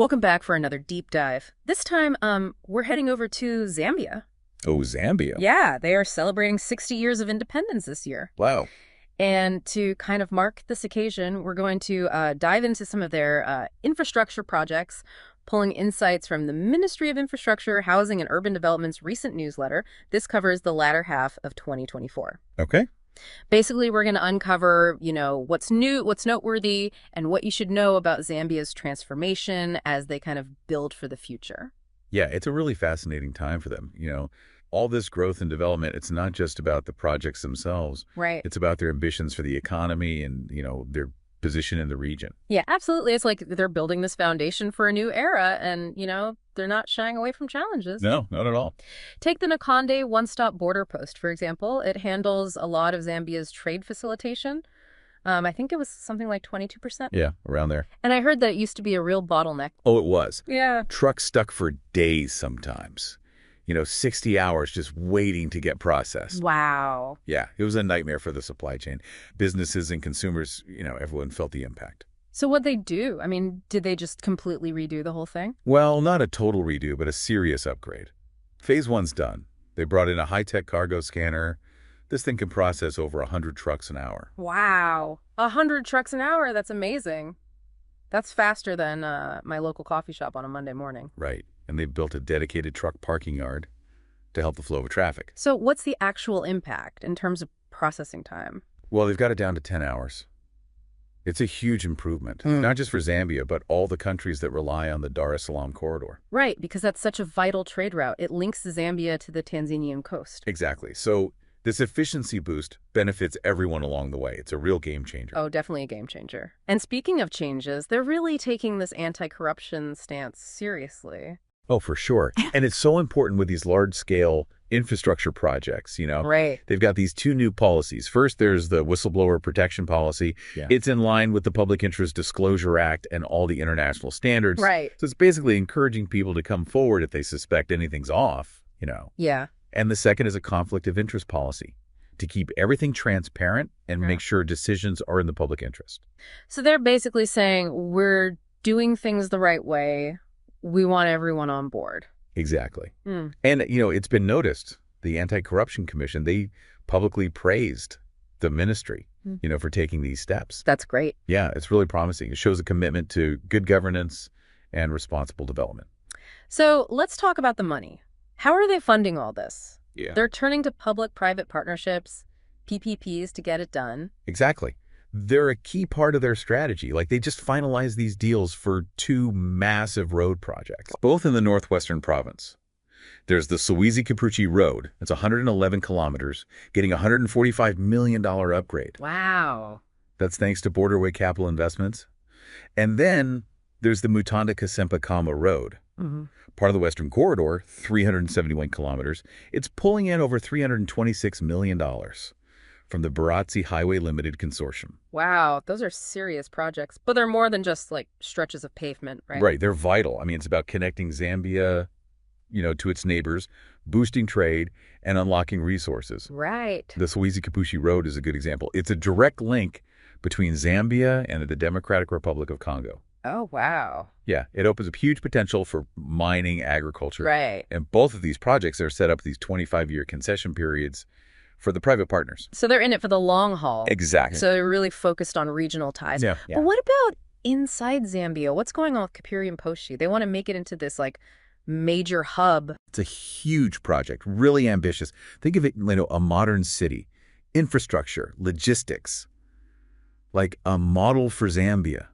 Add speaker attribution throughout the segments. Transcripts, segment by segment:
Speaker 1: Welcome back for another deep dive. This time, we're heading over to Zambia.
Speaker 2: Oh, Zambia.
Speaker 1: Yeah, they are celebrating 60 years of independence this year.
Speaker 2: Wow.
Speaker 1: And to kind of mark this occasion, we're going to dive into some of their infrastructure projects, pulling insights from the Ministry of Infrastructure, Housing, and Urban Development's recent newsletter. This covers the latter half of 2024.
Speaker 2: Okay.
Speaker 1: Basically, we're going to uncover, what's new, what's noteworthy, and what you should know about Zambia's transformation as they kind of build for the future.
Speaker 2: Yeah, it's a really fascinating time for them. All this growth and development, it's not just about the projects themselves.
Speaker 1: Right.
Speaker 2: It's about their ambitions for the economy and, their position in the region.
Speaker 1: Yeah, absolutely. It's like they're building this foundation for a new era, and, they're not shying away from challenges.
Speaker 2: No, not at all.
Speaker 1: Take the Nakonde one-stop border post, for example. It handles a lot of Zambia's trade facilitation. I think it was something like 22%.
Speaker 2: Yeah, around there.
Speaker 1: And I heard that it used to be a real bottleneck.
Speaker 2: Oh, it was.
Speaker 1: Yeah.
Speaker 2: Trucks stuck for days sometimes. 60 hours just waiting to get processed.
Speaker 1: Wow.
Speaker 2: Yeah, it was a nightmare for the supply chain. Businesses and consumers, everyone felt the impact.
Speaker 1: So what'd they do? I mean, did they just completely redo the whole thing?
Speaker 2: Well, not a total redo, but a serious upgrade. Phase one's done. They brought in a high-tech cargo scanner. This thing can process over 100 trucks an hour.
Speaker 1: Wow. 100 trucks an hour? That's amazing. That's faster than my local coffee shop on a Monday morning.
Speaker 2: Right. And they've built a dedicated truck parking yard to help the flow of traffic.
Speaker 1: So what's the actual impact in terms of processing time?
Speaker 2: Well, they've got it down to 10 hours. It's a huge improvement, not just for Zambia, but all the countries that rely on the Dar es Salaam corridor.
Speaker 1: Right, because that's such a vital trade route. It links Zambia to the Tanzanian coast.
Speaker 2: Exactly. So this efficiency boost benefits everyone along the way. It's a real game changer.
Speaker 1: Oh, definitely a game changer. And speaking of changes, they're really taking this anti-corruption stance seriously.
Speaker 2: Oh, for sure. And it's so important with these large-scale infrastructure projects,
Speaker 1: Right.
Speaker 2: They've got these two new policies. First, there's the whistleblower protection policy.
Speaker 1: Yeah.
Speaker 2: It's in line with the Public Interest Disclosure Act and all the international standards.
Speaker 1: Right.
Speaker 2: So it's basically encouraging people to come forward if they suspect anything's off,
Speaker 1: Yeah.
Speaker 2: And the second is a conflict of interest policy to keep everything transparent and make sure decisions are in the public interest.
Speaker 1: So they're basically saying we're doing things the right way. We want everyone on board.
Speaker 2: Exactly. And, it's been noticed, the Anti-Corruption Commission, they publicly praised the ministry, for taking these steps.
Speaker 1: That's great.
Speaker 2: Yeah, it's really promising. It shows a commitment to good governance and responsible development.
Speaker 1: So let's talk about the money. How are they funding all this?
Speaker 2: Yeah.
Speaker 1: They're turning to public-private partnerships, PPPs to get it done.
Speaker 2: Exactly. They're a key part of their strategy. Like, they just finalized these deals for two massive road projects, both in the northwestern province. There's the Soweto-Kapuchi Road. It's 111 kilometers, getting a $145 million upgrade.
Speaker 1: Wow.
Speaker 2: That's thanks to Borderway Capital Investments. And then there's the Mutanda-Kasempa-Kama Road. Part of the Western Corridor, 371 kilometers. It's pulling in over $326 million from the Baratsi Highway Limited Consortium.
Speaker 1: Wow, those are serious projects. But they're more than just like stretches of pavement, right?
Speaker 2: Right, they're vital. I mean, it's about connecting Zambia, to its neighbors, boosting trade, and unlocking resources.
Speaker 1: Right.
Speaker 2: The Soweto-Kapuchi Road is a good example. It's a direct link between Zambia and the Democratic Republic of Congo.
Speaker 1: Oh, wow.
Speaker 2: Yeah, it opens up huge potential for mining, agriculture.
Speaker 1: Right.
Speaker 2: And both of these projects are set up these 25-year concession periods for the private partners.
Speaker 1: So they're in it for the long haul.
Speaker 2: Exactly.
Speaker 1: So they're really focused on regional ties.
Speaker 2: Yeah.
Speaker 1: But what about inside Zambia? What's going on with Kapiri and Poshi? They want to make it into this major hub.
Speaker 2: It's a huge project, really ambitious. Think of it, a modern city, infrastructure, logistics, like a model for Zambia.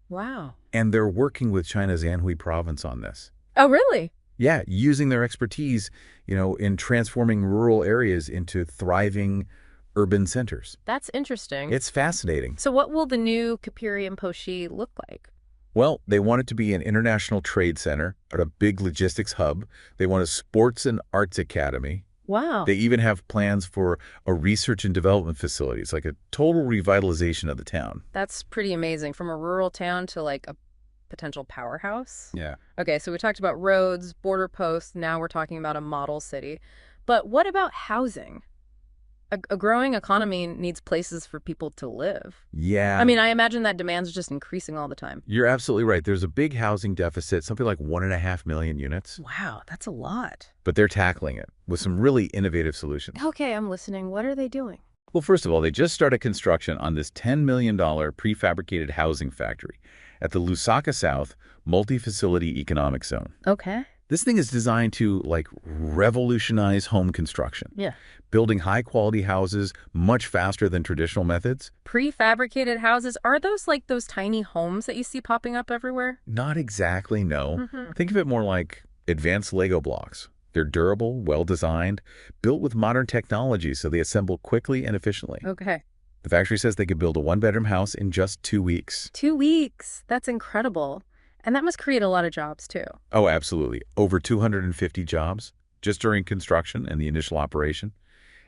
Speaker 1: Wow.
Speaker 2: And they're working with China's Anhui province on this.
Speaker 1: Oh, really?
Speaker 2: Yeah, using their expertise, in transforming rural areas into thriving urban centers.
Speaker 1: That's interesting.
Speaker 2: It's fascinating.
Speaker 1: So what will the new Kapiri and Poshi look like?
Speaker 2: Well, they want it to be an international trade center, or a big logistics hub. They want a sports and arts academy.
Speaker 1: Wow.
Speaker 2: They even have plans for a research and development facility. It's like a total revitalization of the town.
Speaker 1: That's pretty amazing. From a rural town to a potential powerhouse.
Speaker 2: Yeah.
Speaker 1: Okay, so we talked about roads, border posts. Now we're talking about a model city. But what about housing? A growing economy needs places for people to live. I
Speaker 2: Yeah,
Speaker 1: mean, I imagine that demand's just increasing all the time.
Speaker 2: you're absolutely right. There's a big housing deficit, something like 1.5 million units,
Speaker 1: Wow, that's a lot.
Speaker 2: but they're tackling it with some really innovative solutions.
Speaker 1: Okay, I'm listening. What are they doing?
Speaker 2: Well, first of all, they just started construction on this $10 million prefabricated housing factory at the Lusaka South Multi-Facility Economic Zone.
Speaker 1: Okay.
Speaker 2: This thing is designed to, like, revolutionize home construction,
Speaker 1: Yeah.
Speaker 2: building high-quality houses much faster than traditional methods.
Speaker 1: Prefabricated houses, are those like those tiny homes that you see popping up everywhere?
Speaker 2: Not exactly, no.
Speaker 1: Mm-hmm.
Speaker 2: Think of it more like advanced Lego blocks. They're durable, well-designed, built with modern technology so they assemble quickly and efficiently.
Speaker 1: Okay.
Speaker 2: The factory says they could build a one-bedroom house in just 2 weeks.
Speaker 1: 2 weeks. That's incredible. And that must create a lot of jobs too.
Speaker 2: Oh, absolutely. Over 250 jobs just during construction and the initial operation.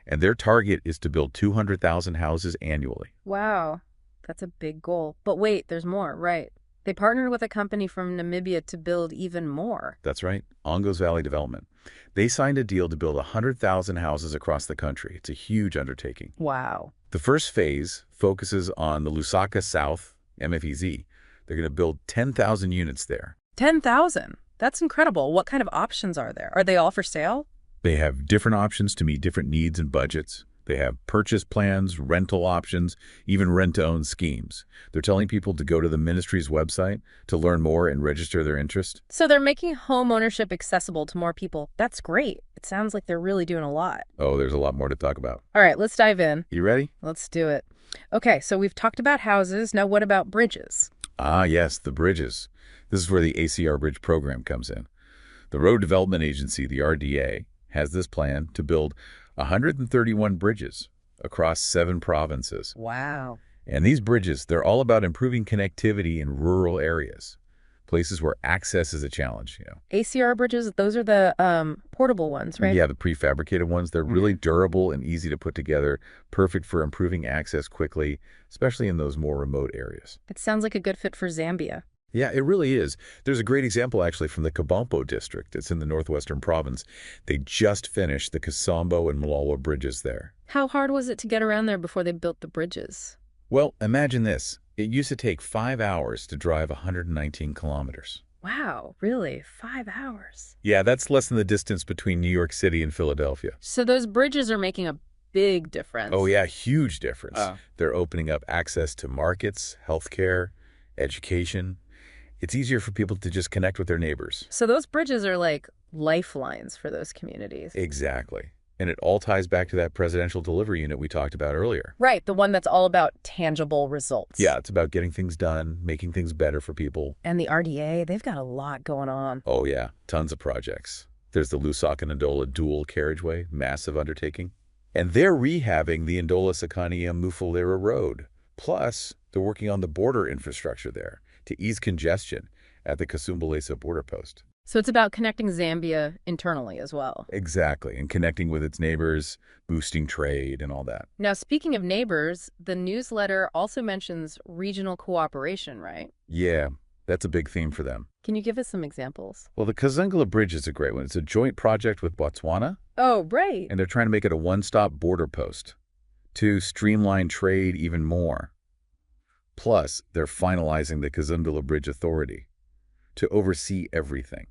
Speaker 2: And their target is to build 200,000 houses annually.
Speaker 1: Wow. That's a big goal. But wait, there's more, right? They partnered with a company from Namibia to build even more.
Speaker 2: That's right, Ongos Valley Development. They signed a deal to build 100,000 houses across the country. It's a huge undertaking.
Speaker 1: Wow.
Speaker 2: The first phase focuses on the Lusaka South MFEZ. They're going to build 10,000 units there.
Speaker 1: 10,000. That's incredible. What kind of options are there? Are they all for sale?
Speaker 2: They have different options to meet different needs and budgets. They have purchase plans, rental options, even rent-to-own schemes. They're telling people to go to the ministry's website to learn more and register their interest.
Speaker 1: So they're making home ownership accessible to more people. That's great. It sounds like they're really doing a lot.
Speaker 2: Oh, there's a lot more to talk about.
Speaker 1: All right, let's dive in.
Speaker 2: You ready?
Speaker 1: Let's do it. Okay, so we've talked about houses. Now what about bridges?
Speaker 2: Ah, yes, the bridges. This is where the ACR Bridge program comes in. The Road Development Agency, the RDA, has this plan to build 131 bridges across 7 provinces.
Speaker 1: Wow.
Speaker 2: And these bridges, they're all about improving connectivity in rural areas, places where access is a challenge,
Speaker 1: ACR bridges, those are the portable ones, right?
Speaker 2: Yeah, the prefabricated ones, they're really durable and easy to put together, perfect for improving access quickly, especially in those more remote areas.
Speaker 1: It sounds like a good fit for Zambia.
Speaker 2: Yeah, it really is. There's a great example, actually, from the Kabompo district. It's in the northwestern province. They just finished the Kasombo and Malala bridges there.
Speaker 1: How hard was it to get around there before they built the bridges?
Speaker 2: Well, imagine this. It used to take 5 hours to drive 119 kilometers.
Speaker 1: Wow, really? 5 hours?
Speaker 2: Yeah, that's less than the distance between New York City and Philadelphia.
Speaker 1: So those bridges are making a big difference.
Speaker 2: Oh, yeah, huge difference. They're opening up access to markets, healthcare, education. It's easier for people to just connect with their neighbors.
Speaker 1: So those bridges are like lifelines for those communities.
Speaker 2: Exactly. And it all ties back to that presidential delivery unit we talked about earlier.
Speaker 1: Right, the one that's all about tangible results.
Speaker 2: Yeah, it's about getting things done, making things better for people.
Speaker 1: And the RDA, they've got a lot going on.
Speaker 2: Oh, yeah, tons of projects. There's the Lusaka-Ndola dual carriageway, massive undertaking. And they're rehabbing the Ndola-Sakania-Mufulira Road. Plus, they're working on the border infrastructure there to ease congestion at the Kasumbalesa border post.
Speaker 1: So it's about connecting Zambia internally as well.
Speaker 2: Exactly, and connecting with its neighbors, boosting trade and all that.
Speaker 1: Now, speaking of neighbors, the newsletter also mentions regional cooperation, right?
Speaker 2: Yeah, that's a big theme for them.
Speaker 1: Can you give us some examples?
Speaker 2: Well, the Kazungula Bridge is a great one. It's a joint project with Botswana,
Speaker 1: Oh, right.
Speaker 2: and they're trying to make it a one-stop border post to streamline trade even more. Plus, they're finalizing the Kazungula Bridge Authority to oversee everything.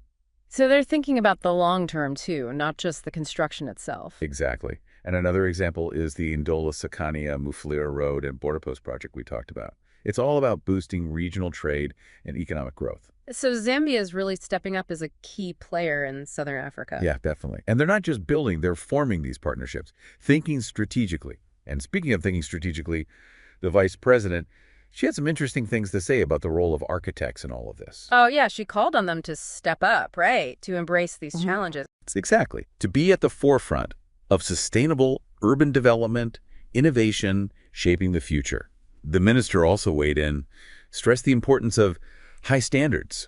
Speaker 1: So they're thinking about the long term, too, not just the construction itself.
Speaker 2: Exactly. And another example is the Ndola-Sakania-Mufulira Road and border post project we talked about. It's all about boosting regional trade and economic growth.
Speaker 1: So Zambia is really stepping up as a key player in Southern Africa.
Speaker 2: Yeah, definitely. And they're not just building, they're forming these partnerships, thinking strategically. And speaking of thinking strategically, the vice president, she had some interesting things to say about the role of architects in all of this.
Speaker 1: Oh, yeah, she called on them to step up, right, to embrace these challenges.
Speaker 2: Exactly. To be at the forefront of sustainable urban development, innovation, shaping the future. The minister also weighed in, stressed the importance of high standards,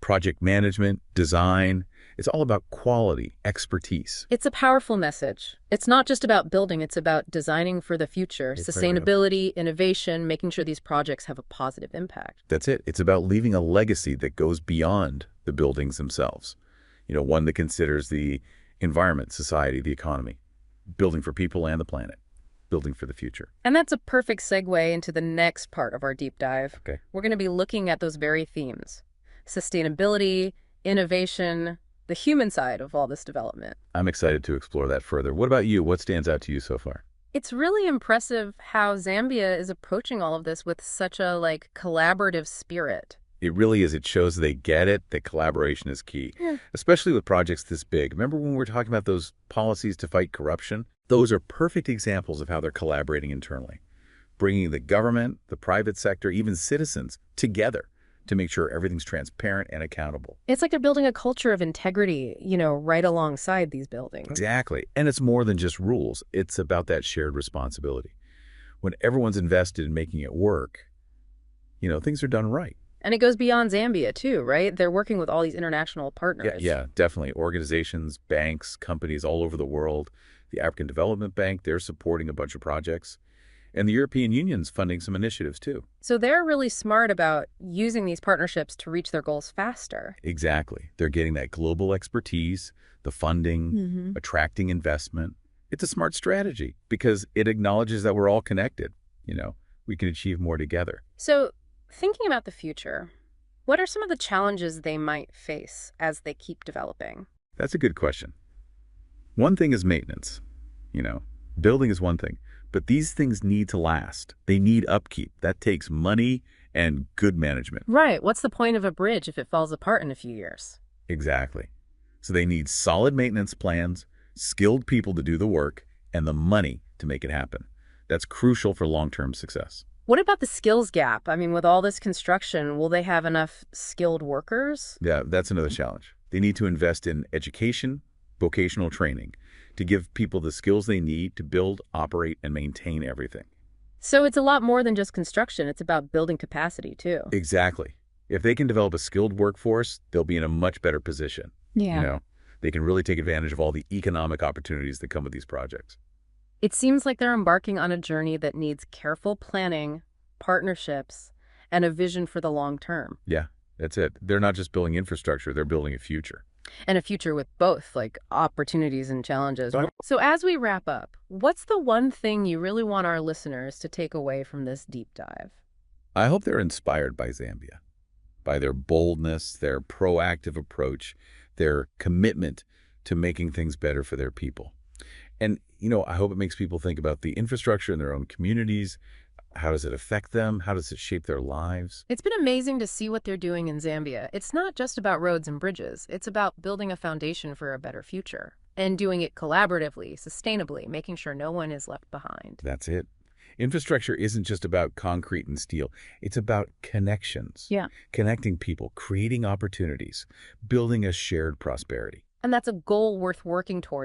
Speaker 2: project management, design. It's all about quality, expertise.
Speaker 1: It's a powerful message. It's not just about building, it's about designing for the future, sustainability, innovation, making sure these projects have a positive impact.
Speaker 2: That's it. It's about leaving a legacy that goes beyond the buildings themselves. One that considers the environment, society, the economy. building for people and the planet, building for the future.
Speaker 1: And that's a perfect segue into the next part of our deep dive.
Speaker 2: Okay.
Speaker 1: We're going to be looking at those very themes: sustainability, innovation, the human side of all this development.
Speaker 2: I'm excited to explore that further. What about you? What stands out to you so far?
Speaker 1: It's really impressive how Zambia is approaching all of this with such a collaborative spirit.
Speaker 2: It really is. It shows they get it, that collaboration is key, especially with projects this big. Remember when we were talking about those policies to fight corruption? Those are perfect examples of how they're collaborating internally, bringing the government, the private sector, even citizens together to make sure everything's transparent and accountable.
Speaker 1: It's like they're building a culture of integrity, right alongside these buildings.
Speaker 2: Exactly. And it's more than just rules. It's about that shared responsibility. When everyone's invested in making it work, things are done right.
Speaker 1: And it goes beyond Zambia, too, right? They're working with all these international partners.
Speaker 2: Yeah, definitely. Organizations, banks, companies all over the world. The African Development Bank, they're supporting a bunch of projects. And the European Union's funding some initiatives, too.
Speaker 1: So they're really smart about using these partnerships to reach their goals faster.
Speaker 2: Exactly. They're getting that global expertise, the funding, attracting investment. It's a smart strategy because it acknowledges that we're all connected. We can achieve more together.
Speaker 1: So thinking about the future, what are some of the challenges they might face as they keep developing?
Speaker 2: That's a good question. One thing is maintenance. Building is one thing, but these things need to last. They need upkeep. That takes money and good management.
Speaker 1: Right. What's the point of a bridge if it falls apart in a few years?
Speaker 2: Exactly. So they need solid maintenance plans, skilled people to do the work, and the money to make it happen. That's crucial for long-term success.
Speaker 1: What about the skills gap? I mean, with all this construction, will they have enough skilled workers?
Speaker 2: Yeah, that's another challenge. They need to invest in education, vocational training, to give people the skills they need to build, operate, and maintain everything.
Speaker 1: So it's a lot more than just construction. It's about building capacity, too.
Speaker 2: Exactly. If they can develop a skilled workforce, they'll be in a much better position.
Speaker 1: Yeah.
Speaker 2: They can really take advantage of all the economic opportunities that come with these projects.
Speaker 1: It seems like they're embarking on a journey that needs careful planning, partnerships, and a vision for the long term.
Speaker 2: Yeah, that's it. They're not just building infrastructure, they're building a future.
Speaker 1: And a future with both, opportunities and challenges. So as we wrap up, what's the one thing you really want our listeners to take away from this deep dive?
Speaker 2: I hope they're inspired by Zambia, by their boldness, their proactive approach, their commitment to making things better for their people. And, I hope it makes people think about the infrastructure in their own communities. How does it affect them? How does it shape their lives?
Speaker 1: It's been amazing to see what they're doing in Zambia. It's not just about roads and bridges. It's about building a foundation for a better future and doing it collaboratively, sustainably, making sure no one is left behind.
Speaker 2: That's it. Infrastructure isn't just about concrete and steel. It's about connections.
Speaker 1: Yeah.
Speaker 2: Connecting people, creating opportunities, building a shared prosperity.
Speaker 1: And that's a goal worth working toward.